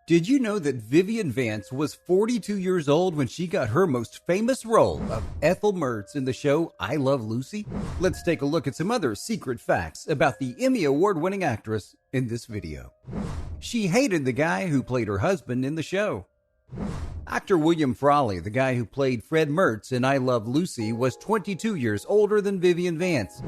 Did you know that Vivian Vance was 42 years old when she got her most famous role of Ethel Mertz in the show I Love Lucy? Let's take a look at some other secret facts about the Emmy Award-winning actress in this video. She hated the guy who played her husband in the show. Actor William Frawley, the guy who played Fred Mertz in I Love Lucy, was 22 years older than Vivian Vance.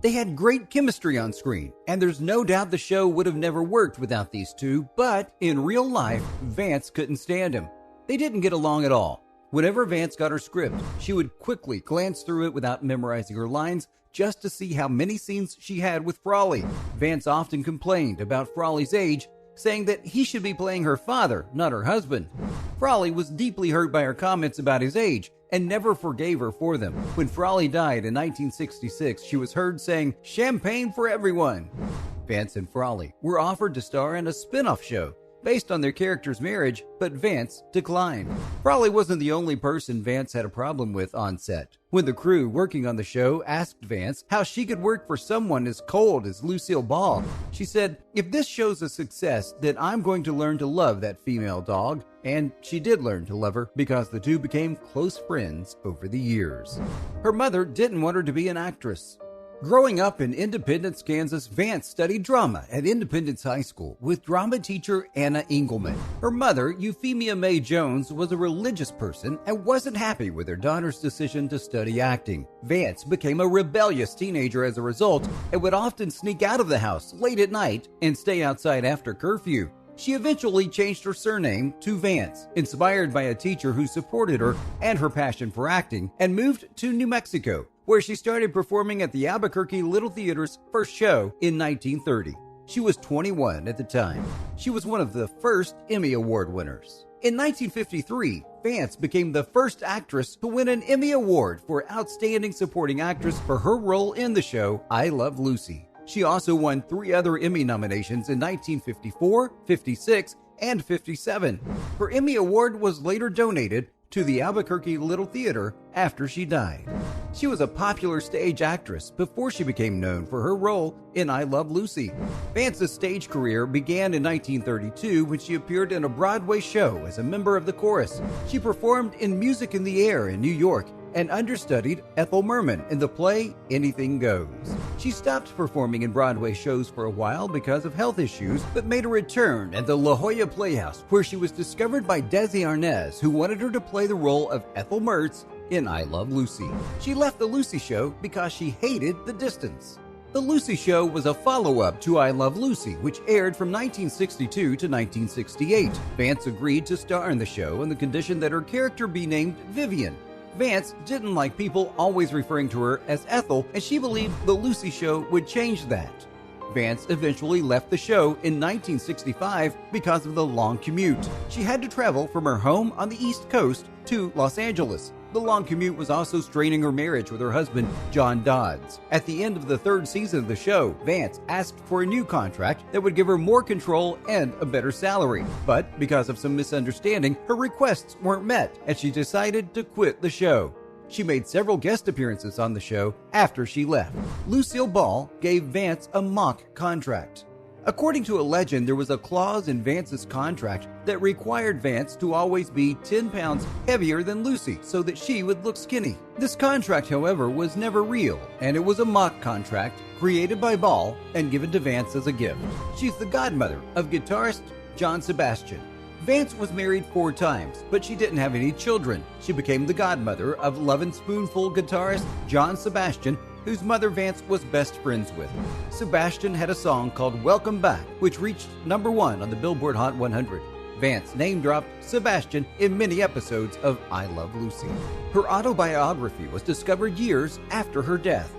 They had great chemistry on screen, and there's no doubt the show would have never worked without these two, but in real life, Vance couldn't stand him. They didn't get along at all. Whenever Vance got her script, she would quickly glance through it without memorizing her lines just to see how many scenes she had with Frawley. Vance often complained about Frawley's age, saying that he should be playing her father, not her husband. Frawley was deeply hurt by her comments about his age and never forgave her for them. When Frawley died in 1966, she was heard saying, "Champagne for everyone." Vance and Frawley were offered to star in a spin-off show based on their characters' marriage, but Vance declined. Frawley wasn't the only person Vance had a problem with on set. When the crew working on the show asked Vance how she could work for someone as cold as Lucille Ball, she said, "If this show's a success, then I'm going to learn to love that female dog." And she did learn to love her because the two became close friends over the years. Her mother didn't want her to be an actress. Growing up in Independence, Kansas, Vance studied drama at Independence High School with drama teacher Anna Engelman. Her mother, Euphemia Mae Jones, was a religious person and wasn't happy with her daughter's decision to study acting. Vance became a rebellious teenager as a result and would often sneak out of the house late at night and stay outside after curfew. She eventually changed her surname to Vance, inspired by a teacher who supported her and her passion for acting, and moved to New Mexico, where she started performing at the Albuquerque Little Theater's first show in 1930. She was 21 at the time. She was one of the first Emmy Award winners. In 1953, Vance became the first actress to win an Emmy Award for Outstanding Supporting Actress for her role in the show I Love Lucy. She also won 3 other Emmy nominations in 1954, 56, and 57. Her Emmy Award was later donated to the Albuquerque Little Theater after she died. She was a popular stage actress before she became known for her role in I Love Lucy. Vance's stage career began in 1932 when she appeared in a Broadway show as a member of the chorus. She performed in Music in the Air in New York and understudied Ethel Mertz in the play Anything Goes. She stopped performing in Broadway shows for a while because of health issues, but made a return at the La Jolla Playhouse, where she was discovered by Desi Arnaz, who wanted her to play the role of Ethel Mertz in I Love Lucy. She left the Lucy show because she hated the distance. The Lucy Show was a follow-up to I Love Lucy, which aired from 1962 to 1968. Vance agreed to star in the show on the condition that her character be named Vivian. Vance didn't like people always referring to her as Ethel, and she believed the Lucy Show would change that. Vance eventually left the show in 1965 because of the long commute. She had to travel from her home on the East Coast to Los Angeles. The long commute was also straining her marriage with her husband, John Dodds. At the end of the 3rd season of the show, Vance asked for a new contract that would give her more control and a better salary. But because of some misunderstanding, her requests weren't met, and she decided to quit the show. She made several guest appearances on the show after she left. Lucille Ball gave Vance a mock contract. According to a legend, there was a clause in Vance's contract that required Vance to always be 10 pounds heavier than Lucy so that she would look skinny. This contract, however, was never real, and it was a mock contract created by Ball and given to Vance as a gift. She's the godmother of guitarist John Sebastian. Vance was married 4 times, but she didn't have any children. She became the godmother of Lovin' Spoonful guitarist John Sebastian, whose mother Vance was best friends with. Sebastian had a song called Welcome Back, which reached #1 on the Billboard Hot 100. Vance name-dropped Sebastian in many episodes of I Love Lucy. Her autobiography was discovered years after her death.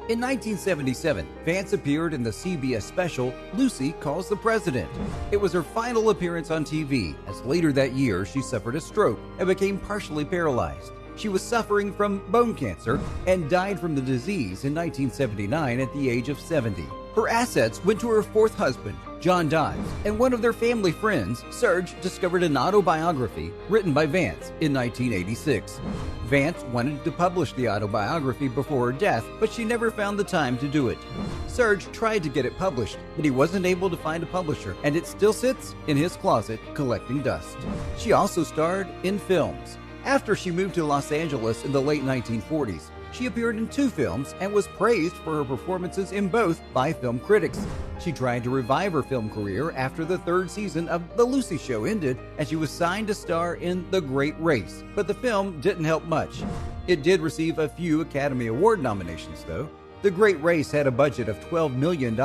In 1977, Vance appeared in the CBS special Lucy Calls the President. It was her final appearance on TV, as later that year she suffered a stroke and became partially paralyzed. She was suffering from bone cancer and died from the disease in 1979 at the age of 70. Her assets went to her 4th husband, John dies, and one of their family friends, Serge, discovered an autobiography written by Vance in 1986. Vance wanted to publish the autobiography before her death, but she never found the time to do it. Serge tried to get it published, but he wasn't able to find a publisher, and it still sits in his closet collecting dust. She also starred in films. After she moved to Los Angeles in the late 1940s, she appeared in 2 films and was praised for her performances in both by film critics. She tried to revive her film career after the 3rd season of The Lucy Show ended, and she was signed to star in The Great Race, but the film didn't help much. It did receive a few Academy Award nominations, though. The Great Race had a budget of $12 million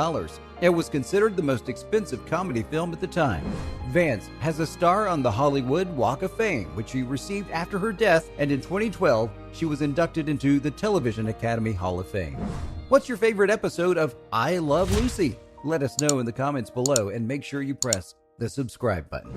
and was considered the most expensive comedy film at the time. Vance has a star on the Hollywood Walk of Fame, which she received after her death, and in 2012, she was inducted into the Television Academy Hall of Fame. What's your favorite episode of I Love Lucy? Let us know in the comments below, and make sure you press the subscribe button.